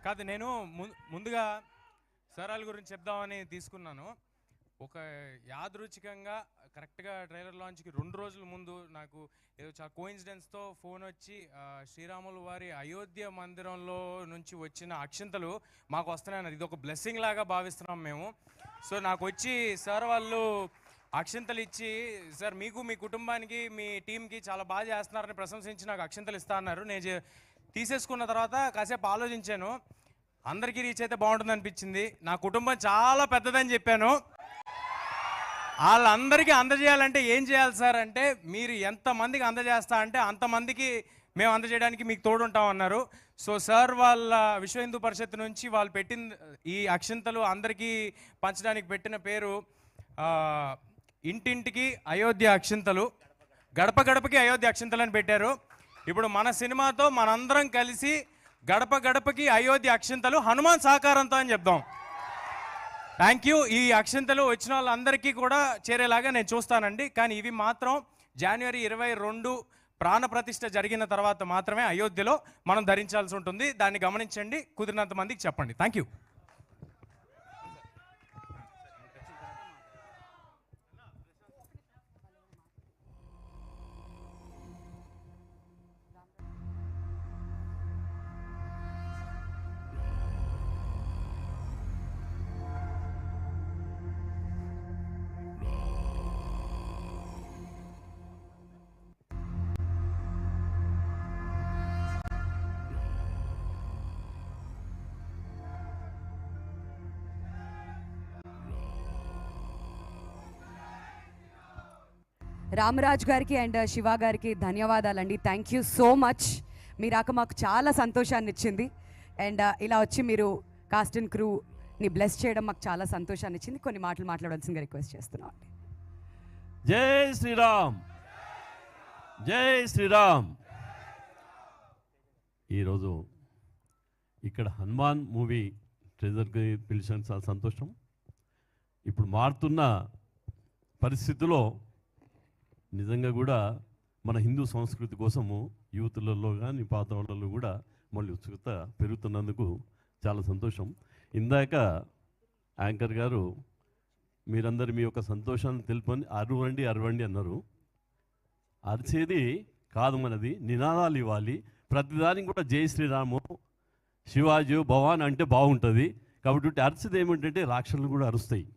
కాదు నేను ముందుగా సరాల గురించి చెప్దామని తీసుకున్నాను. ఒక యాదృచ్ఛికంగా కరెక్ట్గా ట్రైలర్ లాంచ్కి 2 రోజుల ముందు నాకు ఏదో చాలా కోయిన్సిడెన్స్తో ఫోన్ వచ్చి శ్రీరాములు వారి అయోధ్య మందిరంలో నుంచి వచ్చిన అక్షింతలు మాకు వస్తున్నాయన్నారు. ఇది ఒక బ్లెస్సింగ్ లాగా భావిస్తున్నాం మేము. సో నాకు వచ్చి సార్ వాళ్ళు అక్షింతలు ఇచ్చి, సార్ మీకు మీ కుటుంబానికి మీ టీంకి చాలా బాగా చేస్తున్నారని ప్రశంసించి నాకు అక్షింతలు ఇస్తా అన్నారు. నేను తీసేసుకున్న తర్వాత కాసేపు ఆలోచించాను. అందరికీ రీచ్ అయితే బాగుంటుంది అనిపించింది. నా కుటుంబం చాలా పెద్దదని చెప్పాను. వాళ్ళందరికీ అందజేయాలంటే ఏం చేయాలి సార్ అంటే, మీరు ఎంతమందికి అందజేస్తా అంటే అంతమందికి మేము అందజేయడానికి మీకు తోడుంటాం అన్నారు. సో సార్ వాళ్ళ విశ్వ హిందూ పరిషత్ నుంచి వాళ్ళు పెట్టిన ఈ అక్షింతలు అందరికీ పంచడానికి పెట్టిన పేరు ఇంటింటికి అయోధ్య అక్షింతలు, గడప గడపకి అయోధ్య అక్షింతలు అని పెట్టారు. ఇప్పుడు మన సినిమాతో మనందరం కలిసి గడప గడపకి అయోధ్య అక్షింతలు హనుమాన్ సహకారంతో అని చెప్దాం. Thank you. ఈ అక్షింతలు వచ్చిన వాళ్ళందరికీ కూడా చేరేలాగా నేను చూస్తానండి. కానీ ఇవి మాత్రం జనవరి 22 ప్రాణప్రతిష్ఠ జరిగిన తర్వాత మాత్రమే అయోధ్యలో మనం ధరించాల్సి ఉంటుంది. దాన్ని గమనించండి, కుదిరినంత మందికి చెప్పండి. Thank you. రామరాజ్ గారికి అండ్ శివ గారికి ధన్యవాదాలండి. Thank you so much. మీ రాక మాకు చాలా సంతోషాన్ని ఇచ్చింది. అండ్ ఇలా వచ్చి మీరు కాస్ట్ అండ్ క్రూని బ్లెస్ చేయడం మాకు చాలా సంతోషాన్ని ఇచ్చింది. కొన్ని మాటలు మాట్లాడాల్సిందిగా రిక్వెస్ట్ చేస్తున్నాం అండి. జై శ్రీరామ్, జై శ్రీరామ్. ఈరోజు ఇక్కడ హనుమాన్ మూవీ ట్రెజర్కి పిలిచిన చాలా సంతోషం. ఇప్పుడు మారుతున్న పరిస్థితుల్లో నిజంగా కూడా మన హిందూ సంస్కృతి కోసము యూత్లలో కానీ పాత వాళ్ళలో కూడా మళ్ళీ ఉత్సుకత పెరుగుతున్నందుకు చాలా సంతోషం. ఇందాక యాంకర్ గారు మీరందరూ మీ యొక్క సంతోషాన్ని తెలుపని అరవండి అన్నారు. అరిచేది కాదు, మనది నినాదాలు ఇవ్వాలి. ప్రతిదానికి కూడా జై శ్రీరాము, శివాజీ, భవాన్ అంటే బాగుంటుంది. కాబట్టి అరిచేది ఏమిటంటే రాక్షసులు కూడా అరుస్తాయి,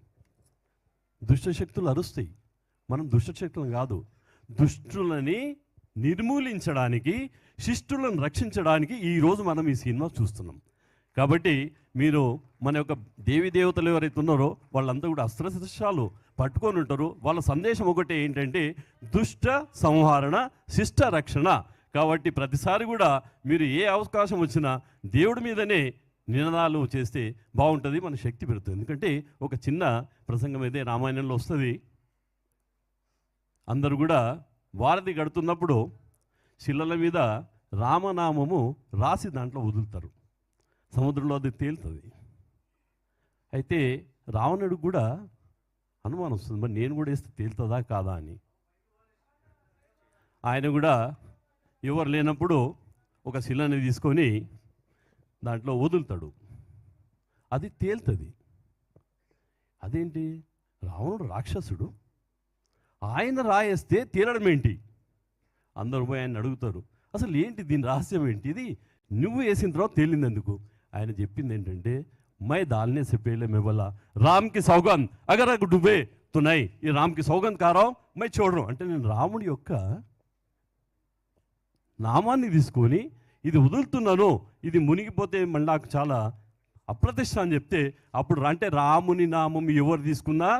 దుష్టశక్తులు అరుస్తాయి. మనం దుష్టశక్తులను కాదు, దుష్టులని నిర్మూలించడానికి, శిష్టులను రక్షించడానికి ఈరోజు మనం ఈ సినిమా చూస్తున్నాం. కాబట్టి మీరు మన యొక్క దేవీ దేవతలు ఎవరైతే ఉన్నారో వాళ్ళంతా కూడా అస్త్రశస్త్రాలు పట్టుకొని ఉంటారు. వాళ్ళ సందేశం ఒకటే ఏంటంటే దుష్ట సంహరణ, శిష్ట రక్షణ. కాబట్టి ప్రతిసారి కూడా మీరు ఏ అవకాశం వచ్చినా దేవుడి మీదనే నినాదాలు చేస్తే బాగుంటుంది, మన శక్తి పెరుగుతుంది. ఎందుకంటే ఒక చిన్న ప్రసంగం అయితే రామాయణంలో వస్తుంది. అందరూ కూడా వారధి గడుతున్నప్పుడు శిలల మీద రామనామము రాసి దాంట్లో వదులుతారు, సముద్రంలో అది తేలుతుంది. అయితే రావణుడు కూడా అనుమానం వస్తుంది, మరి నేను కూడా వేస్తే తేలుతుందా కాదా అని. ఆయన కూడా ఎవరు లేనప్పుడు ఒక శిలని తీసుకొని దాంట్లో వదులుతాడు, అది తేలుతుంది. అదేంటి, రావణుడు రాక్షసుడు, ఆయన రాయేస్తే తేలడం ఏంటి? అందరూ పోయి ఆయన అడుగుతారు, అసలు ఏంటి దీని రహస్యం ఏంటి, ఇది నువ్వు వేసిన తర్వాత తేలింది ఎందుకు? ఆయన చెప్పింది ఏంటంటే మై దాల్నే से पहले मैं बोला राम की सौगंध अगर डूबे तो नहीं, ये राम की सौगंध खा रहा हूं मैं छोड़ रहा हूं. అంటే నేను రాముడి యొక్క నామాన్ని తీసుకొని ఇది వదులుతున్నాను, ఇది మునిగిపోతే మళ్ళీ నాకు చాలా అప్రతిష్ట అని చెప్తే, అప్పుడు అంటే రాముని నామం ఎవరు తీసుకున్నా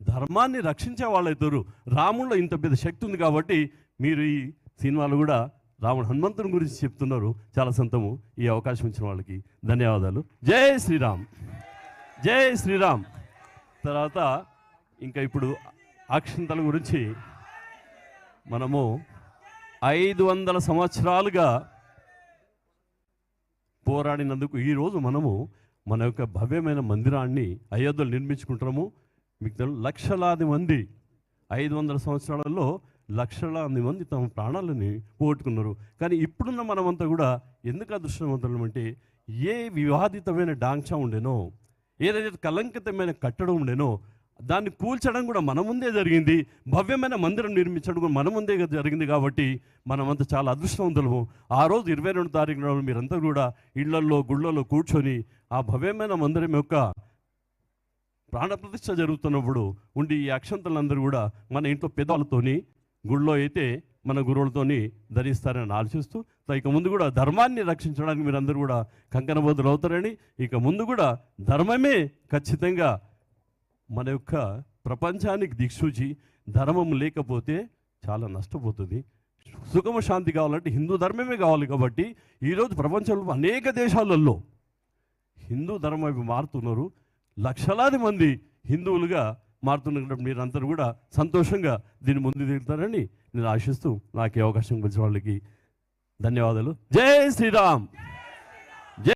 ధర్మాన్ని రక్షించే వాళ్ళైతారు. రాముల్లో ఇంత పెద్ద శక్తి ఉంది. కాబట్టి మీరు ఈ సినిమాలో కూడా రాముడు హనుమంతుని గురించి చెప్తున్నారు. చాలా సంతోషము. ఈ అవకాశం ఇచ్చిన వాళ్ళకి ధన్యవాదాలు. జై శ్రీరామ్, జై శ్రీరామ్. తర్వాత ఇంకా ఇప్పుడు అక్షింతల గురించి మనము 500 సంవత్సరాలుగా పోరాడినందుకు ఈరోజు మనము మన యొక్క భవ్యమైన మందిరాన్ని అయోధ్యలో నిర్మించుకుంటున్నాము. మీకు లక్షలాది మంది 500 సంవత్సరాలలో లక్షలాది మంది తమ ప్రాణాలని పోగొట్టుకున్నారు. కానీ ఇప్పుడున్న మనమంతా కూడా ఎందుకు అదృష్టవంతులం అంటే, ఏ వివాదితమైన డాంచా ఉండేనో, ఏదైతే కలంకితమైన కట్టడం ఉండేనో దాన్ని కూల్చడం కూడా మన ముందే జరిగింది. భవ్యమైన మందిరం నిర్మించడం కూడా మన ముందే జరిగింది. కాబట్టి మనమంతా చాలా అదృష్టవంతులము. ఆ రోజు 22 తారీఖు నాడు మీరంతా కూడా ఇళ్లల్లో గుళ్ళల్లో కూర్చొని ఆ భవ్యమైన మందిరం యొక్క ప్రాణప్రతిష్ఠ జరుగుతున్నప్పుడు ఉండి ఈ అక్షంతలందరూ కూడా మన ఇంట్లో పెద్దవాళ్ళతోని, గుళ్ళో అయితే మన గురువులతోని ధరిస్తారని ఆలోచిస్తూ, ఇక ముందు కూడా ధర్మాన్ని రక్షించడానికి మీరందరూ కూడా కంకణబద్ధులు అవుతారని, ఇక ముందు కూడా ధర్మమే ఖచ్చితంగా మన యొక్క ప్రపంచానికి దిక్సూచి. ధర్మం లేకపోతే చాలా నష్టపోతుంది. సుఖమ శాంతి కావాలంటే హిందూ ధర్మమే కావాలి. కాబట్టి ఈరోజు ప్రపంచంలో అనేక దేశాలలో హిందూ ధర్మం వైపు మారుతున్నారు. లక్షలాది మంది హిందువులుగా మారుతున్నప్పుడు మీరందరూ కూడా సంతోషంగా దీన్ని ముందు దిగుతారని నేను ఆశిస్తూ నాకు ఈ అవకాశం ఇచ్చిన వాళ్ళకి ధన్యవాదాలు. జై శ్రీరామ్.